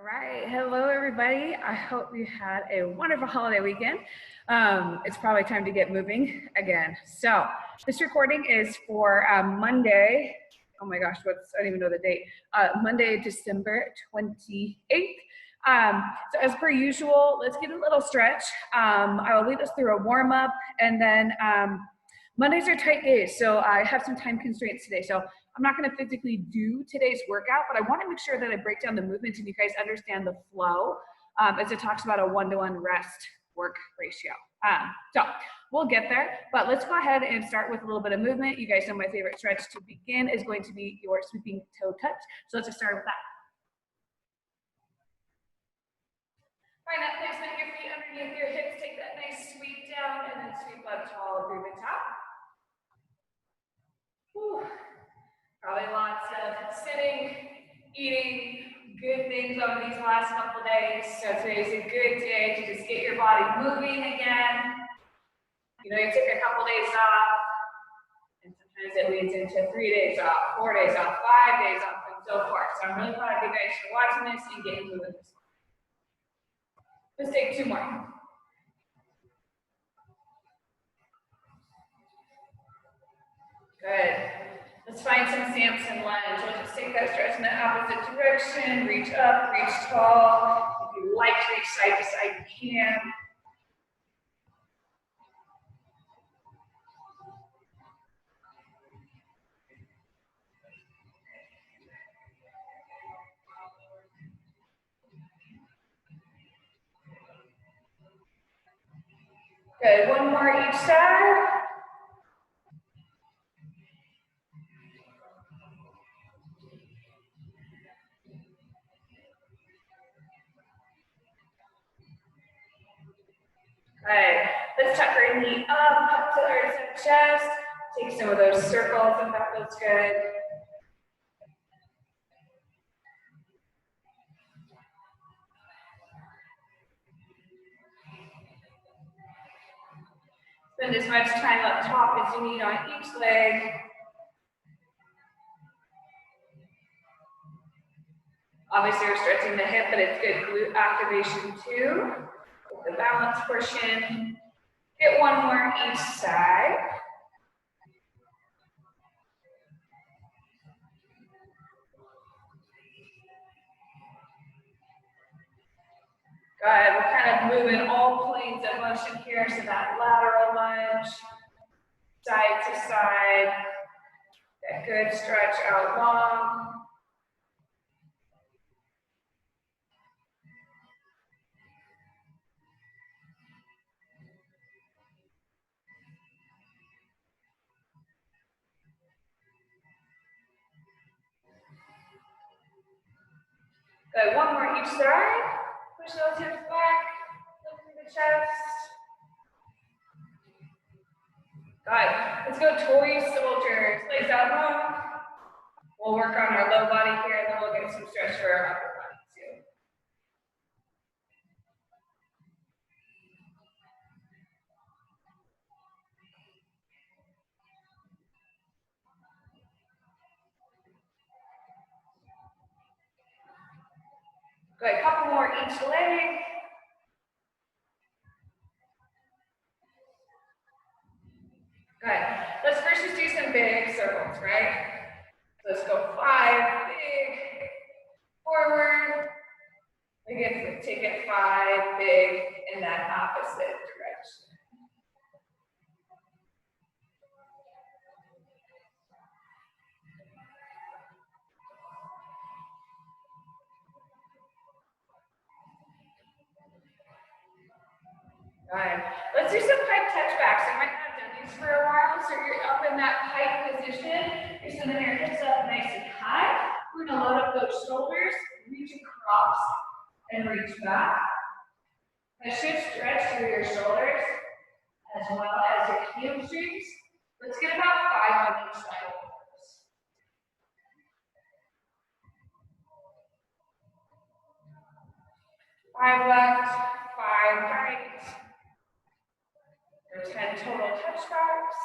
All right. Hello, everybody. I hope you had a wonderful holiday weekend. It's probably time to get moving again. So this recording is for Monday. Oh my gosh, I don't even know the date. Monday, December 28th. So as per usual, let's get a little stretch. I will lead us through a warm up, and then Mondays are tight days, so I have some time constraints today. So I'm not going to physically do today's workout, but I want to make sure that I break down the movements and you guys understand the flow as it talks about a one-to-one rest work ratio. So we'll get there, but let's go ahead and start with a little bit of movement. You guys know my favorite stretch to begin is going to be your sweeping toe touch. So let's just start with that. Find that placement, your feet underneath your hips. Take that nice sweep down and then sweep up tall through the top. Whew. Probably lots of sitting, eating good things over these last couple days. So today's a good day to just get your body moving again. You know, you took a couple days off, and sometimes it leads into 3 days off, 4 days off, 5 days off, and so forth. So I'm really proud of you guys for watching this and getting moving this one. Let's take 2 more. Good. Let's find some Samson lunge. We'll just take that stretch in the opposite direction. Reach up, reach tall. If you like to reach side to side, you can. Good. 1 more each side. Good. Let's tuck our knee up to the earth and chest. Take some of those circles if that feels good. Spend as much time up top as you need on each leg. Obviously, we're stretching the hip, but it's good glute activation too. The balance portion. Get 1 more each side. Good. We're kind of moving all planes of motion here. So that lateral lunge, side to side. That good stretch out long. Good. 1 more each side. Push those hips back. Look through the chest. Good. Let's go toy soldiers. Legs out long. We'll work on our low body here, and then we'll get some stretch for our upper body too. Good. A couple more each leg. Good. Let's first just do some big circles, right? Let's go 5 big forward. Again, take it 5 big in that opposite direction. Good. Let's do some pike touchbacks. You might not have done these for a while, so you're up in that pike position. You're sending your hips up nice and high. We're going to load up those shoulders, reach across, and reach back. That should stretch through your shoulders as well as your hamstrings. Let's get about 5 on each side. 5 left, 5 right. There's 10 total touch backs.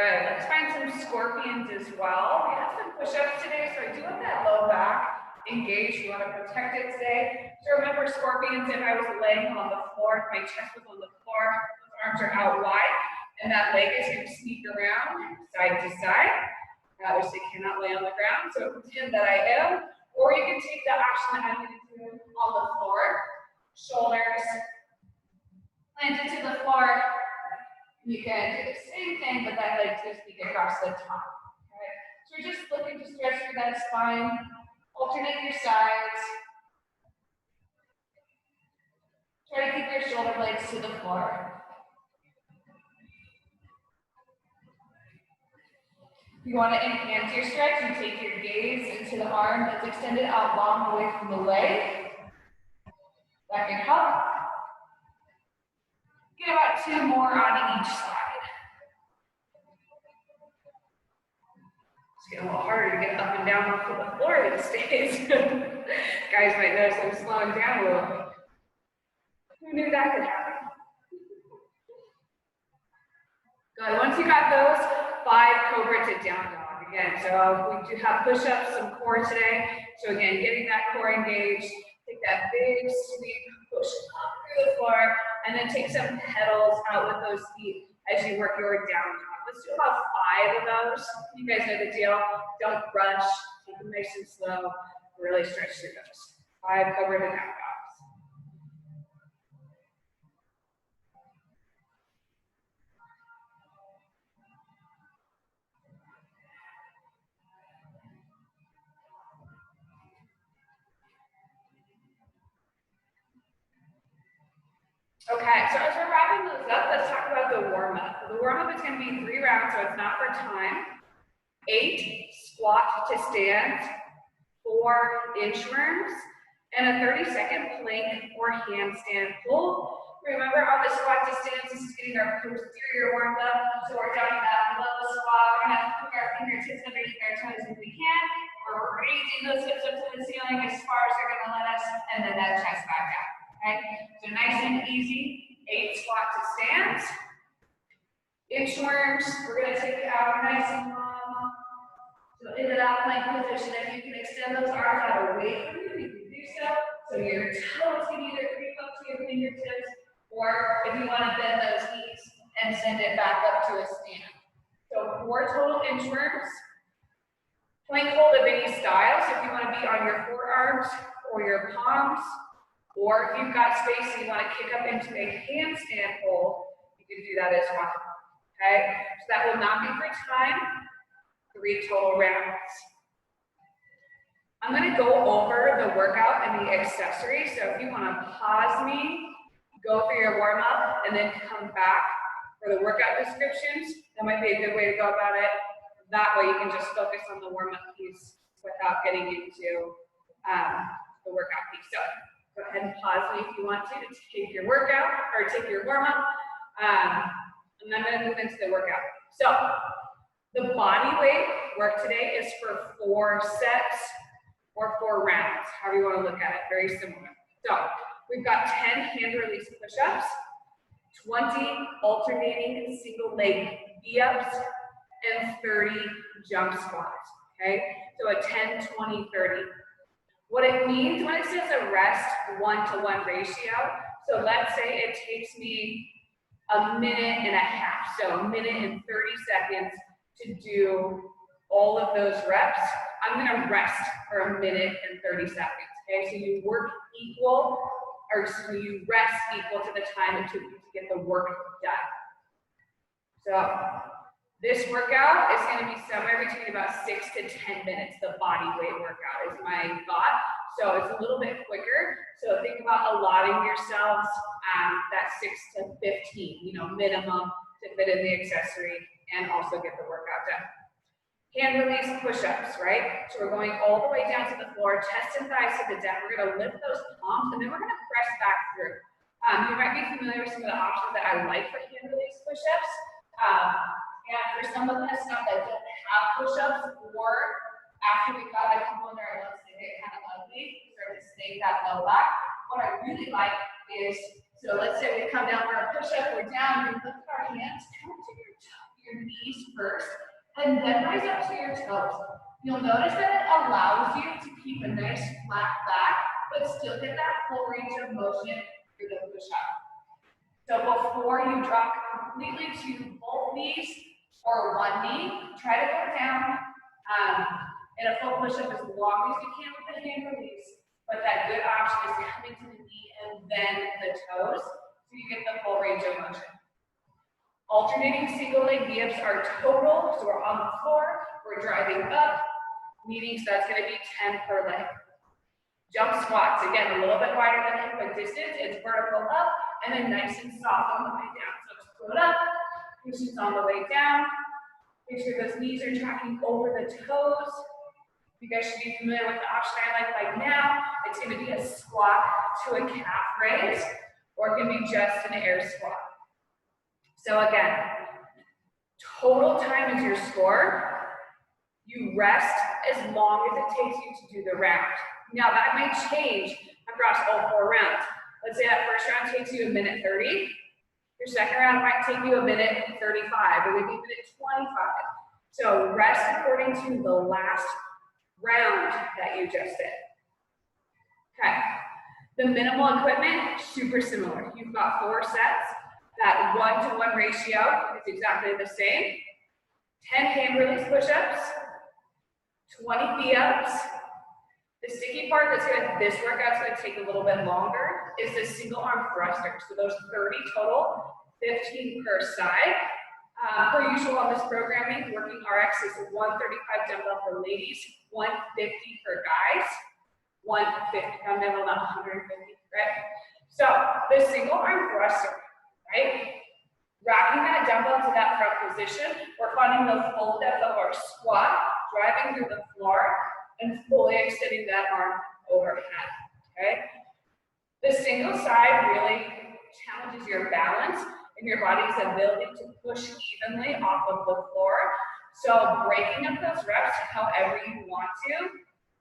Good. Let's find some scorpions as well. We have some push-ups today, so I do want that low back engaged. You want to protect it today. So remember, scorpions, if I was laying on the floor, if my chest was on the floor, those arms are out wide, and that leg is going to sneak around side to side. I obviously cannot lay on the ground, so pretend that I am. Or you can take the action that I'm going to do on the floor. Shoulders planted to the floor. You can do the same thing, but that leg to sneak across the top. Okay? So we're just looking to stretch through that spine. Alternate your sides. Try to keep your shoulder blades to the floor. If you want to enhance your stretch, you take your gaze into the arm that's extended out long away from the leg. That can help. Get about 2 more on each side. It's getting a little harder to get up and down off of the floor these days. Guys might notice I'm slowing down a little bit. Who knew that could happen? Good. Once you got those, 5 cobra to down dog. Again, so we do have push-ups, some core today. So again, getting that core engaged. Take that big sweep, push up through the floor, and then take some pedals out with those feet as you work your down dog. Let's do about 5 of those. You guys know the deal. Don't rush. Take them nice and slow. Really stretch through those. 5 cobra to down dogs. Okay, so as we're wrapping those up, let's talk about the warm-up. The warm-up is going to be 3 rounds, so it's not for time. 8 squat to stand, 4 inchworms, and a 30-second plank or handstand pull. Remember, on the squat to stand, this is getting our posterior warmed up. So we're down in that low squat. We're going to put our fingertips underneath our toes if we can. We're raising those hips up to the ceiling as far as they're going to let us, and then that chest back down. Okay, so nice and easy, 8 squat to stands. Inchworms, we're going to take it out nice and long. So into that plank position, if you can extend those arms out away from you, you can do so. So your toes can either creep up to your fingertips, or if you want to bend those knees and send it back up to a stand. So 4 total inchworms. Plank hold of any style, so if you want to be on your forearms or your palms, or if you've got space and you want to kick up into a handstand hold, you can do that as well. Okay? So that will not be for time. 3 total rounds. I'm going to go over the workout and the accessory. So if you want to pause me, go for your warm-up, and then come back for the workout descriptions, that might be a good way to go about it. That way you can just focus on the warm-up piece without getting into the workout piece. So go ahead and pause me if you want to take your workout or take your warm-up. And I'm going to move into the workout. So the body weight work today is for 4 sets or 4 rounds, however you want to look at it, very similar. So we've got 10 hand release push-ups, 20 alternating single leg V-ups, and 30 jump squats, okay? So a 10, 20, 30. What it means when it says a rest 1-to-1 ratio, so let's say it takes me a minute and a half, so a minute and 30 seconds to do all of those reps. I'm gonna rest for a minute and 30 seconds, okay? So you work equal, or so you rest equal to the time it took you to get the work done. So this workout is gonna be somewhere between about 6 to 10 minutes. The body weight workout is my thought. So it's a little bit quicker. So think about allotting yourselves that 6 to 15, minimum to fit in the accessory and also get the workout done. Hand release push-ups, right? So we're going all the way down to the floor, chest and thighs to the deck. We're gonna lift those palms and then we're gonna press back through. You might be familiar with some of the options that I like for hand release push-ups. And for some of us that don't have push-ups, or after we got a couple in our legs, they get kind of ugly, start to snake that low back. What I really like is, so let's say we come down for a push-up, we're down, we lift our hands, come to your knees first, and then rise up to your toes. You'll notice that it allows you to keep a nice flat back, but still get that full range of motion through the push-up. So before you drop completely to both knees or one knee, try to go down in a full push-up as long as you can with the hand release. But that good option is coming to the knee and then the toes, so you get the full range of motion. Alternating single leg V-ups are total, so we're on the floor, we're driving up, meaning so that's going to be 10 per leg. Jump squats, again, a little bit wider than hip width distance, it's vertical up, and then nice and soft on the way down. So float up, pushes on the way down. Make sure those knees are tracking over the toes. You guys should be familiar with the option I like by now. It's going to be a squat to a calf raise, or it can be just an air squat. So again, total time is your score. You rest as long as it takes you to do the round. Now that may change across all 4 rounds. Let's say that first round takes you 1:30. Your second round might take you 1:35, or maybe 1:25. So rest according to the last round that you just did. Okay. The minimal equipment, super similar. You've got 4 sets. That 1-to-1 ratio is exactly the same. 10 hand release push-ups, 20 V-ups. The sticky part this workout's gonna take a little bit longer is the single arm thrusters. So those 30 total, 15 per side. Per usual on this programming, working RX is 135 dumbbell for ladies, 150 for guys, 150 dumbbell, not 150, right? So the single arm thruster, right? Rocking that dumbbell to that front position, we're finding the full depth of our squat, driving through the floor, and fully extending that arm overhead, okay? The single side really challenges your balance and your body's ability to push evenly off of the floor. So breaking up those reps however you want to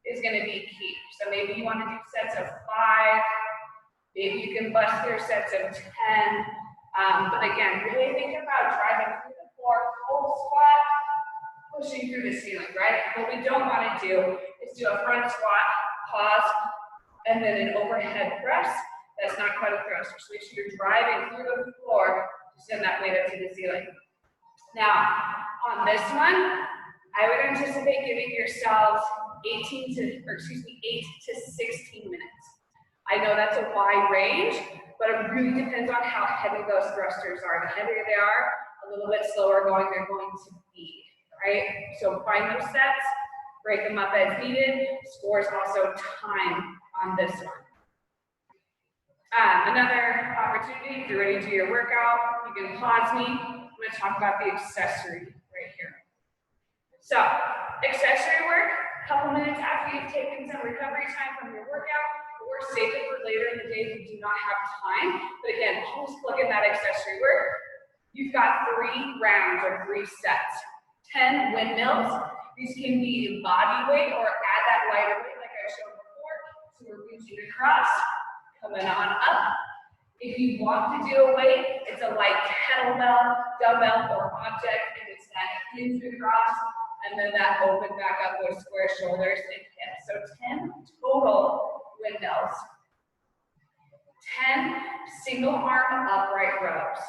is gonna be key. So maybe you wanna do sets of 5, maybe you can bust through sets of 10, but again, really think about driving through the floor, full squat, pushing through the ceiling, right? What we don't want to do is do a front squat, pause, and then an overhead press. That's not quite a thruster. So make sure you're driving through the floor to send that weight up to the ceiling. Now, on this one, I would anticipate giving yourselves 8 to 16 minutes. I know that's a wide range, but it really depends on how heavy those thrusters are. The heavier they are, a little bit slower going they're going to be. Right? So find those sets, break them up as needed. Scores also time on this one. Another opportunity, if you're ready to do your workout, you can pause me. I'm going to talk about the accessory right here. So, accessory work, a couple minutes after you've taken some recovery time from your workout, or save it for later in the day if you do not have time. But again, always plug in that accessory work. You've got 3 rounds or 3 sets. 10 windmills. These can be body weight or add that lighter weight like I showed before. So we're reaching across, coming on up. If you want to do a weight, it's a light kettlebell, dumbbell, or object, and it's that hinge across, and then that open back up with square shoulders and hips. So 10 total windmills. 10 single arm upright rows.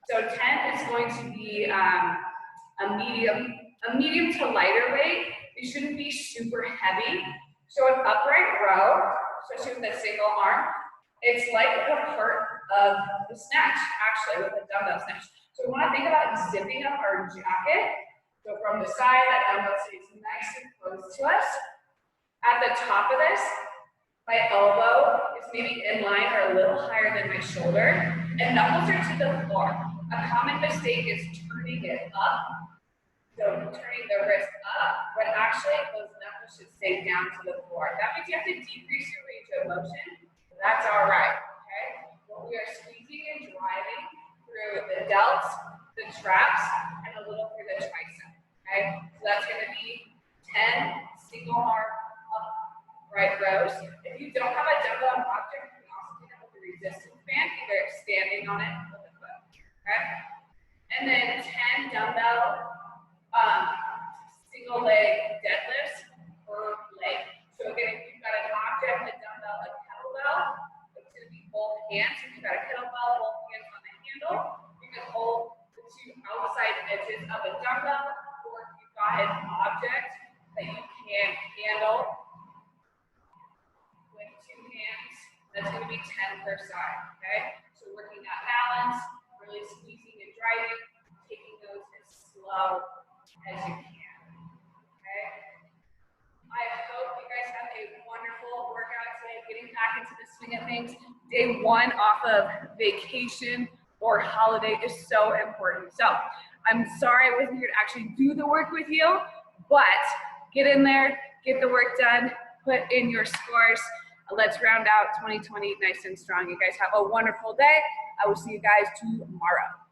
So 10 is going to be a medium to lighter weight. It shouldn't be super heavy. So an upright row, especially with a single arm, it's like a part of the snatch, actually, with a dumbbell snatch. So we want to think about zipping up our jacket. So from the side, that dumbbell stays nice and close to us. At the top of this, my elbow is maybe in line or a little higher than my shoulder, and knuckles are to the floor. A common mistake is turning it up. So turning the wrist up, when actually those knuckles should stay down to the floor. That means you have to decrease your range of motion. That's all right, okay? But we are squeezing and driving through the delts, the traps, and a little through the tricep, okay? So that's gonna be 10 single arm upright rows. If you don't have a dumbbell object, you can also do that with a resistance band, either standing on it or with a foot, okay? and then 10 dumbbell single leg deadlifts per leg. So again, if you've got an object, a dumbbell, a kettlebell, it's going to be both hands. If you've got a kettlebell, both hands on the handle, you can hold the two outside edges of a dumbbell, or if you've got an object that you can handle with two hands, that's going to be 10 per side, okay? So working that balance, really squeezing and driving, taking those as slow as you can, okay? I hope you guys have a wonderful workout today, getting back into the swing of things. Day one off of vacation or holiday is so important. So I'm sorry I wasn't here to actually do the work with you, but get in there, get the work done, put in your scores. Let's round out 2020 nice and strong. You guys have a wonderful day. I will see you guys tomorrow.